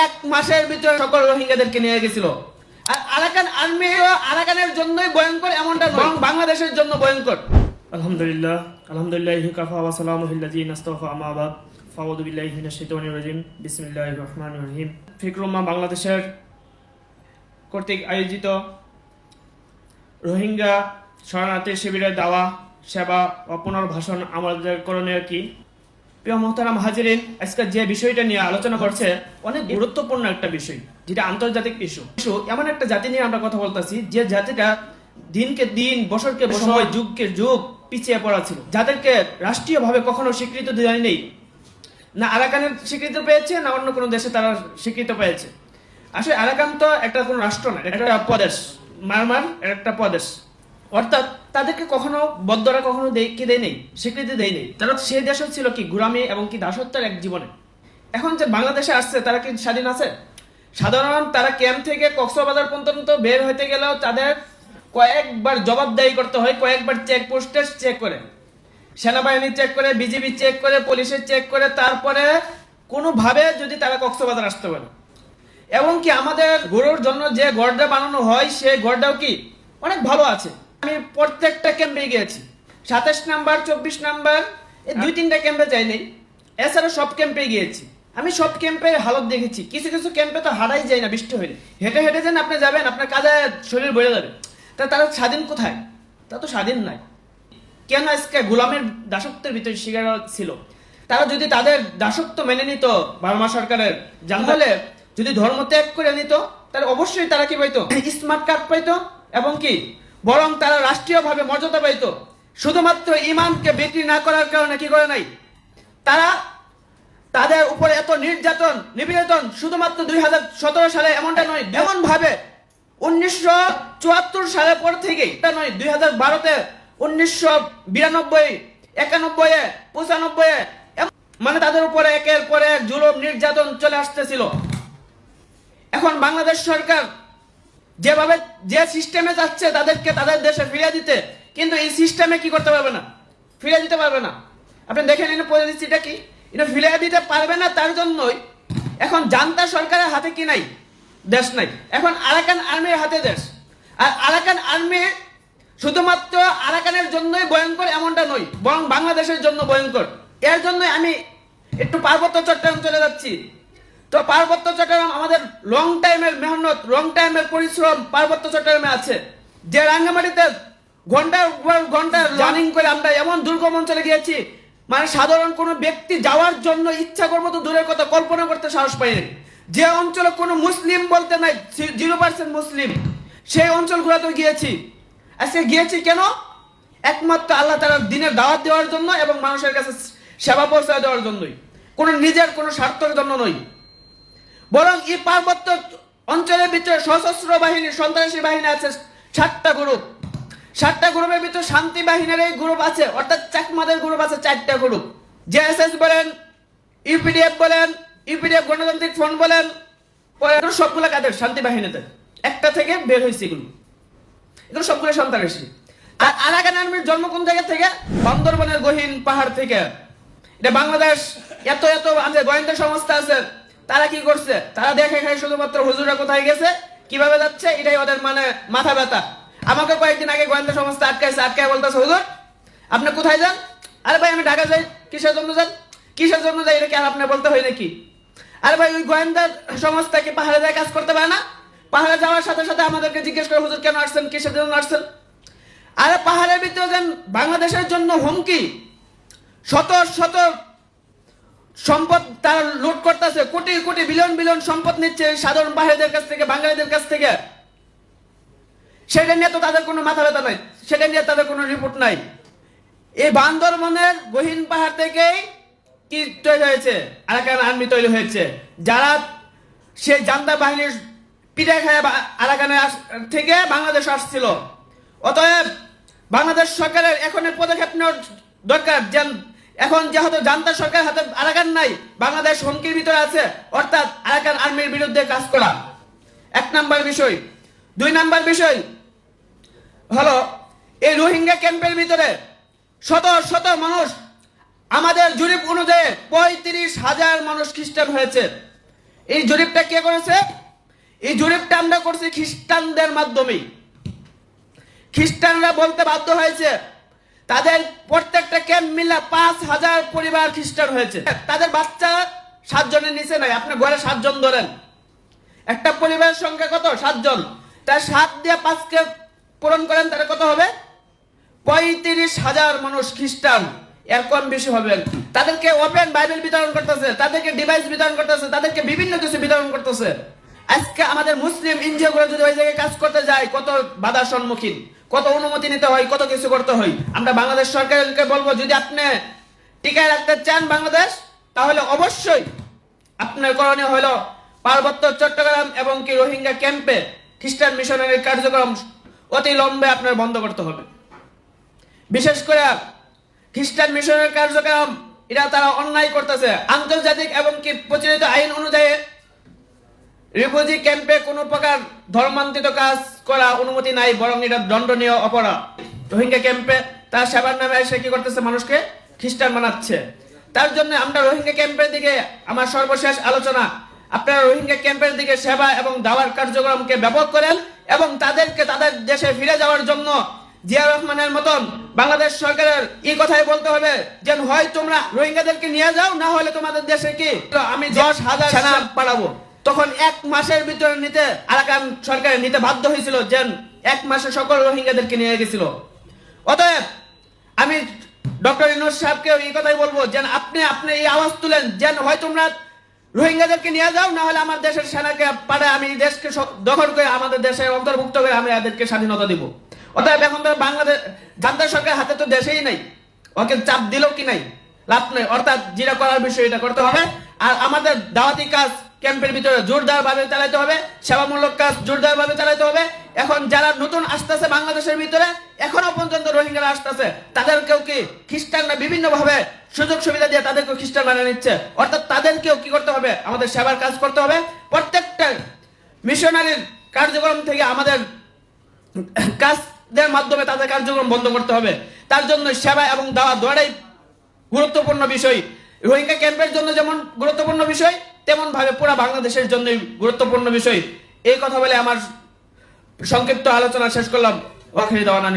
এক মাসের ভিতরে সকল রোহিঙ্গাদেরকে নিয়ে গেছিল। আর আরাকান আর্মি আরাকানের জন্যই ভয়ঙ্কর এমনটা নয়, বাংলাদেশের জন্য ভয়ঙ্কর। আলহামদুলিল্লাহ কাফা ওয়া সালামুহু আলাল্লাযিনা ইসতাফা আম্মা বাদ ফাউযু বিল্লাহি মিনাশ শাইতানির রাজিম বিসমিল্লাহির রহমানির রহিম। ফিকরুম্মাহ বাংলাদেশের কর্তৃক আয়োজিত রোহিঙ্গা শরণার্থী শিবিরের দাওয়া সেবা ও পুনর্বাসন আমাদের করণীয় কি? প্রিয় মোহতারাম হাজিরিন, আজকে যে বিষয়টা নিয়ে আলোচনা করছে অনেক গুরুত্বপূর্ণ একটা বিষয়, যেটা আন্তর্জাতিক ইস্যু। এমন একটা জাতি নিয়ে আমরা কথা বলতেছি যে জাতিটা দিনকে দিন বছরকে বছর যুগকে যুগ পিছিয়ে পড়া ছিল, যাদেরকে রাষ্ট্রীয়ভাবে কখনো স্বীকৃতি দেয় নেই, না আরাকানের স্বীকৃতি পেয়েছে না অন্য কোনো দেশে তারা স্বীকৃতি পেয়েছে। আসলে আরাকান তো একটা কোনো রাষ্ট্র না, একটা প্রদেশ, মায়ানমার একটা প্রদেশ, অর্থাৎ তাদেরকে কখনো বদ্ধরা কখনো দেয় নেই, স্বীকৃতি দেয় নেই। তারা সে দেশও ছিল কি গোলামি এবং কি দাসত্বের এক জীবনে। এখন যে বাংলাদেশে আসছে তারা কি স্বাধীন আছে? সাধারণ তারা ক্যাম্প থেকে কক্সবাজার পর্যন্ত বের হইতে গেলেও তাদের কয়েকবার জবাবদাহি করতে হয়, কয়েকবার চেকপোস্টে চেক করে, সেনাবাহিনী চেক করে, বিজিবি চেক করে, পুলিশের চেক করে, তারপরে কোনোভাবে যদি তারা কক্সবাজার আসতে পারে। এবং কি আমাদের গরুর জন্য যে গড়টা বানানো হয় সেই গড়টাও কি অনেক ভালো আছে। আমি প্রত্যেকটা ক্যাম্পে গিয়েছি, 27 নাম্বার 24 নাম্বার এই 2-3টা ক্যাম্পে যাইনি, এছাড়া সব ক্যাম্পে গিয়েছি। আমি সব ক্যাম্পের হালত দেখেছি। কিছু কিছু ক্যাম্পে তো হারাই যায় না, বৃষ্টি হলে হেঁটে হেঁটে যেন আপনি যাবেন, আপনার কাজে শরীর বেড়ে যাবে। তারা স্বাধীন কোথায়? তা তো স্বাধীন নাই। কেন আজকে গোলামের দাসত্বের ভিতরে শিকার ছিল? তারা যদি তাদের দাসত্ব মেনে নিত বার্মা সরকারের, জানলে যদি ধর্ম ত্যাগ করে নিত, তাহলে অবশ্যই তারা কি পাইতো? স্মার্ট কার্ড পাইতো এবং কি বরং তারা রাষ্ট্রীয়ভাবে মর্যাদা পাইতো। শুধুমাত্র ইমানকে বিক্রি না করার কারণে কি করে নাই তারা, তাদের উপরে এত নির্যাতন নিপীড়ন শুধুমাত্র 2017 সালে এমনটা নয়, এমন ভাবে 1974 সালের পর থেকেই এটা নয়, 2012-তে, 1992, 91, 95, মানে তাদের উপরে একের পর এক জুলুম নির্যাতন চলে আসতেছিল। এখন বাংলাদেশ সরকার যেভাবে যে সিস্টেমে যাচ্ছে তাদেরকে তাদের দেশে ফিরিয়ে দিতে, কিন্তু এই সিস্টেমে কি করতে পারবে না, ফিরিয়ে দিতে পারবে না। আপনি দেখেন এনে পরিস্থিতিটা কি, এটা ফিরিয়ে দিতে পারবে না। তার জন্যই এখন জান্তা সরকারের হাতে কি নাই, দেশ নাই, এখন আরাকান আর্মির হাতে দেশ। আর আরাকান আর্মি শুধুমাত্র আরাকানের জন্যই ভয়ঙ্কর এমনটা নয়, বরং বাংলাদেশের জন্য ভয়ঙ্কর। এর জন্য আমি একটু পার্বত্য চট্টগ্রাম চলে যাচ্ছি। তো পার্বত্য চট্টগ্রাম আমাদের লং টাইমের মেহনত, লং টাইমের পরিশ্রম পার্বত্য চট্টগ্রামে আছে। যে রাঙ্গামাটিতে ঘন্টার পর ঘন্টা রানিং করে আমরা এমন দুর্গম অঞ্চলে গিয়েছি, মানে সাধারণ কোনো ব্যক্তি যাওয়ার জন্য ইচ্ছা করবো তো দূরের কথা, কল্পনা করতে সাহস পাইনি। যে অঞ্চলে কোনো মুসলিম বলতে নাই, 0% মুসলিম, সেই অঞ্চলগুলোতে গিয়েছি। আজকে গিয়েছি কেন? একমাত্র আল্লাহ তাআলার দ্বীনের দাওয়াত দেওয়ার জন্য এবং মানুষের কাছে সেবা পৌঁছে দেওয়ার জন্যই, কোনো নিজের কোনো স্বার্থের জন্য নয়। বরং এই পার্বত্য অঞ্চলের ভিতরে সশস্ত্র বাহিনী, সন্ত্রাসী বাহিনী আছে 7টা গ্রুপ। 7টা গ্রুপের ভিতরে শান্তি বাহিনীর এই গ্রুপ আছে, অর্থাৎ চাকমাদের গ্রুপ আছে 4টা গ্রুপ। জেএসএস বলেন, ইউপিডিএফ বলেন, ইউপিডিএফ গণতান্ত্রিক ফ্রন্ট বলেন, সবগুলো কাদের? শান্তি বাহিনীতে একটা থেকে বের হয়েছে। এগুলো সবগুলো সন্ত্রাসী। আর আরাকান আর্মির জন্ম কোন জায়গা থেকে? বান্দরবনের গহীন পাহাড় থেকে। এটা বাংলাদেশ এত এত আমাদের গোয়েন্দা সংস্থা আছে, তারা কি করছে? তারা দেখে খায় শুধুমাত্র হুজুরা কোথায় গেছে, কিভাবে যাচ্ছে, এটাই ওদের মানে মাথা ব্যথা। আমাকে কয়েকদিন আগে গোয়েন্দা সংস্থা আটকায় বলতেছে, হুজুর আপনি কোথায় যান? আরে ভাই আমি ঢাকা যাই। কিসের জন্য যান? কিসের জন্য যাই এটা কি আর আপনি বলতে হয় নাকি? আরে ভাই ওই গোয়েন্দা সংস্থা কি পাহাড়ে যায় কাজ করতে পারে না? পাহাড়ে যাওয়ার সাথে সাথে আমাদেরকে জিজ্ঞেস করে, হুজুর কেন আসছেন, কিসের জন্য আসছেন? আরে পাহাড়ের ভিতরে যেন বাংলাদেশের জন্য হুমকি, শত শত সম্পদ তারা লুট করতেছে, কোটি কোটি বিলিয়ন বিলিয়ন সম্পদ নিচ্ছে সাধারণ পাহাড়িদের কাছ থেকে, বাঙালিদের কাছ থেকে। সেটা নিয়ে তো তাদের কোনো মাথা ব্যথা নাই, সেটা নিয়ে তাদের কোনো রিপোর্ট নাই। এই বান্দরবনের গহীন পাহাড় থেকেই কি তৈরি হয়েছে? আরাকান আর্মি তৈরি হয়েছে, যারা সেই জান্তা বাহিনীর পিটাই খায় আরাকানের থেকে বাংলাদেশ আসছিল। অতএব বাংলাদেশ সরকারের এখন পদক্ষেপ নেওয়ার দরকার। এখন যেহেতু জান্তা সরকার হাতে আরাকান নাই, বাংলাদেশ হুমকির ভিতরে আছে, অর্থাৎ আরাকান আর্মির বিরুদ্ধে কাজ করা 1 নাম্বার বিষয়। 2 নাম্বার বিষয় হলো এই রোহিঙ্গা ক্যাম্পের ভিতরে শত শত মানুষ, আমাদের জরিপ অনুযায়ী 35,000 মানুষ খ্রিস্টান হয়েছে। এই জরিপটা কে করেছে? এই জরিপটা আমরা করছি খ্রিস্টানদের মাধ্যমে। খ্রিস্টানরা বলতে বাধ্য হয়েছে, তাদের প্রত্যেকটা ক্যাম্প মিলে 5,000 পরিবার খ্রিস্টান হয়েছে। তাদের বাচ্চা 7 জনের নিচে নাই। আপনি ঘরে 7 জন ধরেন, একটা পরিবারের সংখ্যা কত? 7 জন। তার 7 দিয়ে 5কে পূরণ করেন, তাহলে কত হবে? 35,000 মানুষ খ্রিস্টান। এর কম বেশি হবে। তাদেরকে ওপেন বাইবেল বিতরণ করতেছে, তাদেরকে ডিভাইস বিতরণ করতেছে, তাদেরকে বিভিন্ন কিছু বিতরণ করতেছে। আজকে আমাদের মুসলিম এনজিও গুলো যদি ওই জায়গায় কাজ করতে যায়, কত বাধার সম্মুখীন, কত অনুমতি নিতে হয়, কত কিছু করতে হয়। আমরা বাংলাদেশ সরকারকে বলবো, যদি আপনি টিকায় রাখতে চান বাংলাদেশ, তাহলে অবশ্যই আপনার করণীয় হলো পার্বত্য চট্টগ্রাম এবং কি রোহিঙ্গা ক্যাম্পে খ্রিস্টান মিশনারির কার্যক্রম অতি লম্বে আপনার বন্ধ করতে হবে। বিশেষ করে খ্রিস্টান মিশনের কার্যক্রম, এটা তারা অন্যায় করতেছে। আন্তর্জাতিক এবং কি প্রচলিত আইন অনুযায়ী রিফিউজি ক্যাম্পে কোনো প্রকার ধর্মান্তরিত কাজ করা অনুমতি নাই, বরং এটা দণ্ডনীয় অপরাধ। রোহিঙ্গা ক্যাম্পে তার সেবার নামে এসে কি করতেছে? মানুষকে খ্রিস্টান বানাচ্ছে। তার জন্য আমরা রোহিঙ্গা ক্যাম্পের দিকে, আমার সর্বশেষ আলোচনা, আপনারা রোহিঙ্গা ক্যাম্পের দিকে সেবা এবং দাওয়ার কার্যক্রমকে ব্যাপক করেন এবং তাদেরকে তাদের দেশে ফিরে যাওয়ার জন্য জিয়া রহমানের মতন বাংলাদেশ সরকারের এই কথাই বলতে হবে যে হয় তোমরা রোহিঙ্গাদেরকে নিয়ে যাও, না হলে তোমাদের দেশে কি আমি 10,000 সেনা পাঠাবো। তখন 1 মাসের ভিতরে নিতে আরাকান সরকার নিতে বাধ্য হয়েছিল, যে 1 মাসে সকল রোহিঙ্গাদেরকে নিয়ে গেছিল। অতএব আমি ডক্টর ইউনূস সাহেবকে এই কথাই বলবো যে আপনি এই আওয়াজ তুলেন যে হয় তোমরা রোহিঙ্গাদেরকে নিয়ে যাও, না হলে আমার দেশের সেনাকে পাঠায় আমি দেশকে দখল করে আমাদের দেশে অন্তর্ভুক্ত করে আমি এদেরকে স্বাধীনতা দিব। অতএব এখন তো বাংলাদেশ জান্তা সরকার হাতে তো দেশেই নাই, ওকে চাপ দিলেও কি নাই, লাভ নেই। অর্থাৎ যেটা করার বিষয় এটা করতে হবে। আর আমাদের দাওয়াতি কাজ ক্যাম্পের ভিতরে জোরদার ভাবে চালাতে হবে, সেবামূলক কাজ জোরদার ভাবে চালাতে হবে। এখন যারা নতুন আসতেছে বাংলাদেশের ভিতরে, এখনো পর্যন্ত রোহিঙ্গারা আসতেছে, তাদেরকেও কি খ্রিস্টানরা বিভিন্ন ভাবে সুযোগ সুবিধা দিয়ে তাদেরকেও খ্রিস্টান বানিয়ে নিচ্ছে। অর্থাৎ তাদেরকেও কি করতে হবে? আমাদের সেবার কাজ করতে হবে। প্রত্যেকটা মিশনারির কার্যক্রম থেকে আমাদের কাজদের মাধ্যমে তাদের কার্যক্রম বন্ধ করতে হবে। তার জন্য সেবা এবং দাওয়া দুটোই গুরুত্বপূর্ণ বিষয়। রোহিঙ্গা ক্যাম্পের জন্য যেমন গুরুত্বপূর্ণ বিষয়, তেমন ভাবে পুরো বাংলাদেশের জন্য গুরুত্বপূর্ণ বিষয়। এই কথা বলে আমার সংক্ষিপ্ত আলোচনা শেষ করলাম। ওয়াখির দাওয়ানা।